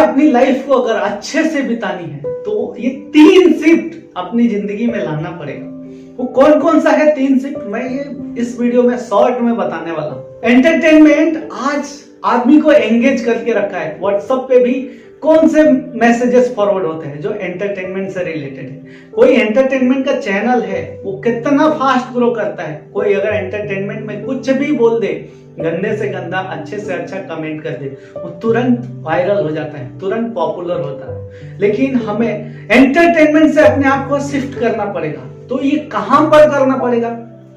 अपनी लाइफ को अगर अच्छे से बितानी है तो ये 3 शिफ्ट अपनी जिंदगी में लाना पड़ेगा। वो कौन कौन सा है 3 शिफ्ट, मैं ये इस वीडियो में शॉर्ट में बताने वाला हूँ। एंटरटेनमेंट आज आदमी को एंगेज करके रखा है। व्हाट्सएप पे भी कौन से मैसेजेस फॉरवर्ड होते हैं जो एंटरटेनमेंट से रिलेटेड है। कोई एंटरटेनमेंट का चैनल है वो कितना फास्ट ग्रो करता है। कोई अगर एंटरटेनमेंट में कुछ भी बोल दे, गंदे से गंदा अच्छे से अच्छा कमेंट कर दे, वो तुरंत वायरल हो जाता है, तुरंत पॉपुलर होता है। लेकिन हमें एंटरटेनमेंट से अपने आप को शिफ्ट करना पड़ेगा। तो ये कहां पर करना पड़ेगा?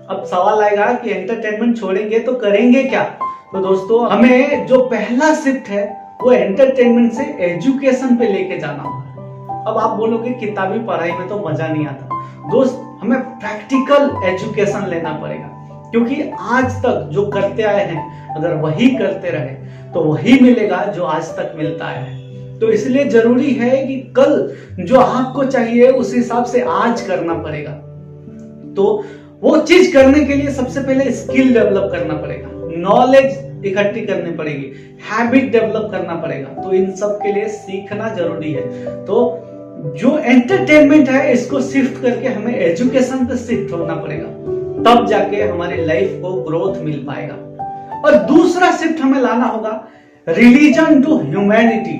अब सवाल आएगा कि एंटरटेनमेंट छोड़ेंगे तो करेंगे क्या? तो दोस्तों, हमें जो पहला शिफ्ट है वो एंटरटेनमेंट से एजुकेशन पे लेके जाना होगा। अब आप बोलोगे किताबी पढ़ाई में तो मजा नहीं आता। दोस्त, हमें प्रैक्टिकल एजुकेशन लेना पड़ेगा, क्योंकि आज तक जो करते आए हैं अगर वही करते रहे तो वही मिलेगा जो आज तक मिलता है। तो इसलिए जरूरी है कि कल जो आपको चाहिए उस हिसाब से आज करना पड़ेगा। तो वो चीज करने के लिए सबसे पहले स्किल डेवलप करना पड़ेगा, नॉलेज इकट्ठी करनी पड़ेगी, हैबिट डेवलप करना पड़ेगा। तो इन सब के लिए सीखना जरूरी है। तो जो एंटरटेनमेंट है इसको शिफ्ट करके हमें एजुकेशन पे शिफ्ट होना पड़ेगा, तब जाके हमारी लाइफ को ग्रोथ मिल पाएगा। और दूसरा शिफ्ट हमें लाना होगा रिलीजन टू ह्यूमैनिटी।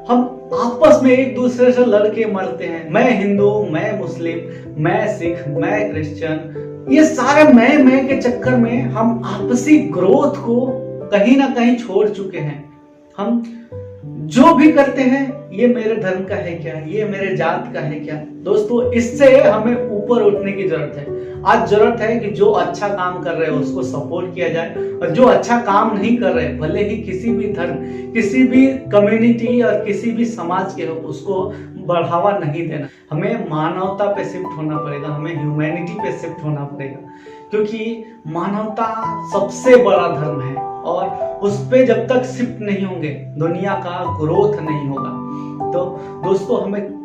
हम आपस में एक दूसरे से लड़के मरते हैं, मैं हिंदू, मैं मुस्लिम, मैं सिख, मैं क्रिश्चियन, ये सारे मैं के चक्कर में हम आपसी ग्रोथ को कहीं ना कहीं छोड़ चुके हैं। हम जो भी करते हैं ये मेरे धर्म का है क्या, ये मेरे जात का है क्या। दोस्तों, इससे हमें ऊपर उठने की जरूरत है। आज जरूरत है कि जो अच्छा काम कर रहे हो उसको सपोर्ट किया जाए, और जो अच्छा काम नहीं कर रहे, भले ही किसी भी धर्म, किसी भी कम्युनिटी और किसी भी समाज के हो, उसको बढ़ावा नहीं देना। हमें मानवता पे शिफ्ट होना पड़ेगा, हमें ह्यूमैनिटी पे शिफ्ट होना पड़ेगा, क्योंकि मानवता सबसे बड़ा धर्म है और उस पे जब तक शिफ्ट नहीं होंगे दुनिया का ग्रोथ नहीं होगा। तो दोस्तों, हमें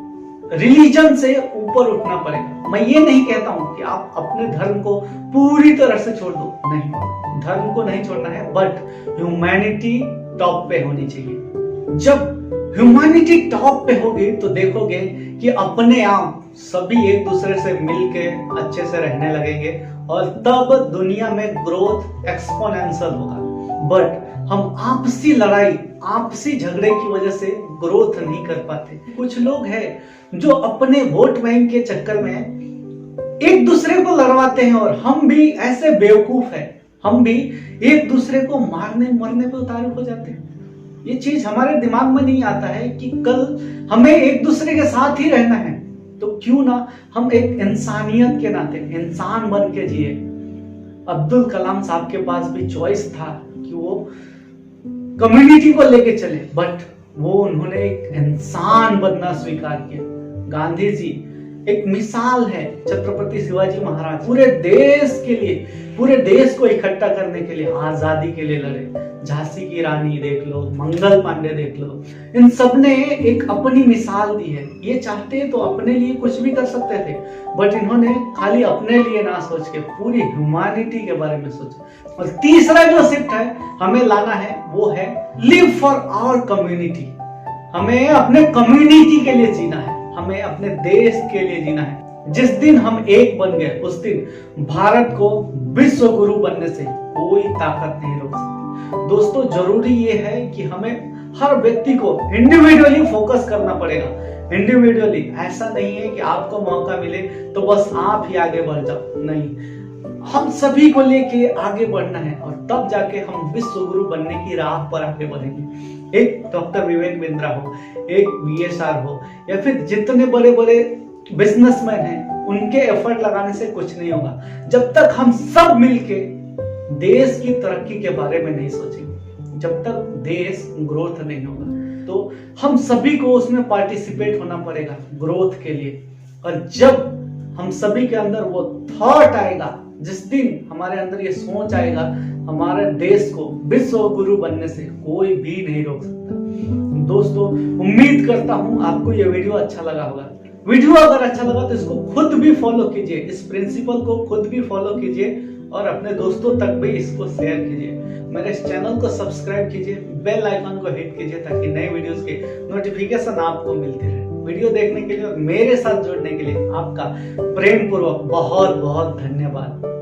रिलीजन से ऊपर उठना पड़ेगा। मैं ये नहीं कहता हूं कि आप अपने धर्म को पूरी तरह से छोड़ दो, नहीं, धर्म को नहीं छोड़ना है, बट ह्यूमैनिटी टॉप पे होनी चाहिए। जब ह्यूमैनिटी टॉप पे होगी तो देखोगे कि अपने आप सभी एक दूसरे से मिलके अच्छे से रहने लगेंगे और तब दुनिया में ग्रोथ एक्सपोनेंशियल होगा। बट हम आपसी लड़ाई, आपसी झगड़े की वजह से ग्रोथ नहीं कर पाते। कुछ लोग हैं जो अपने वोट बैंक के चक्कर में एक दूसरे को लड़वाते हैं, और हम भी ऐसे बेवकूफ हैं, हम भी एक दूसरे को मारने मरने पे उतारू हो जाते हैं। ये चीज हमारे दिमाग में नहीं आता है कि कल हमें एक दूसरे के साथ ही रहना है, तो क्यों ना हम एक इंसानियत के नाते इंसान बन के जिए। अब्दुल कलाम साहब के पास भी चॉइस था कि वो कम्युनिटी को लेके चले, बट वो उन्होंने एक इंसान बनना स्वीकार किया। गांधी जी एक मिसाल है, छत्रपति शिवाजी महाराज पूरे देश के लिए, पूरे देश को इकट्ठा करने के लिए, आजादी के लिए लड़े। झांसी की रानी देख लो, मंगल पांडे देख लो, इन सब ने एक अपनी मिसाल दी है। ये चाहते तो अपने लिए कुछ भी कर सकते थे, बट इन्होंने खाली अपने लिए ना सोच के पूरी ह्यूमैनिटी के बारे में सोचा। और तीसरा जो शिफ्ट है हमें लाना है वो है लिव फॉर आवर कम्युनिटी। हमें अपने कम्युनिटी के लिए जीना है, हमें अपने देश के लिए जीना है। जिस दिन हम एक बन गए उस दिन भारत को विश्व गुरु बनने से कोई ताकत नहीं रोक सकती। दोस्तों, जरूरी ये है कि हमें हर व्यक्ति को इंडिविजुअली फोकस करना पड़ेगा। इंडिविजुअली, ऐसा नहीं है कि आपको मौका मिले तो बस आप ही आगे बढ़ जाओ, नहीं, हम सभी को लेके आगे बढ़ना है, और तब जाके हम विश्व गुरु बनने की राह पर आगे बढ़ेंगे। एक डॉक्टर विवेक बिंद्रा हो, एक BSR हो, या फिर जितने बड़े बड़े बिजनेसमैन हैं, उनके एफर्ट लगाने से कुछ नहीं होगा जब तक हम सब मिलके देश की तरक्की के बारे में नहीं सोचेंगे, जब तक देश ग्रोथ नहीं होगा। तो हम सभी को उसमें पार्टिसिपेट होना पड़ेगा ग्रोथ के लिए। और जब हम सभी के अंदर वो थॉट आएगा, जिस दिन हमारे अंदर ये सोच आएगा, हमारे देश को विश्व गुरु बनने से कोई भी नहीं रोक सकता। दोस्तों, उम्मीद करता हूं आपको ये वीडियो अच्छा लगा होगा। वीडियो अगर अच्छा लगा तो इसको खुद भी फॉलो कीजिए, इस प्रिंसिपल को खुद भी फॉलो कीजिए और अपने दोस्तों तक भी इसको शेयर कीजिए। मेरे इस चैनल को सब्सक्राइब कीजिए, बेल आइकन को हिट कीजिए ताकि नए वीडियोस के नोटिफिकेशन आपको मिलती रहे। वीडियो देखने के लिए और मेरे साथ जुड़ने के लिए आपका प्रेम पूर्वक बहुत बहुत धन्यवाद।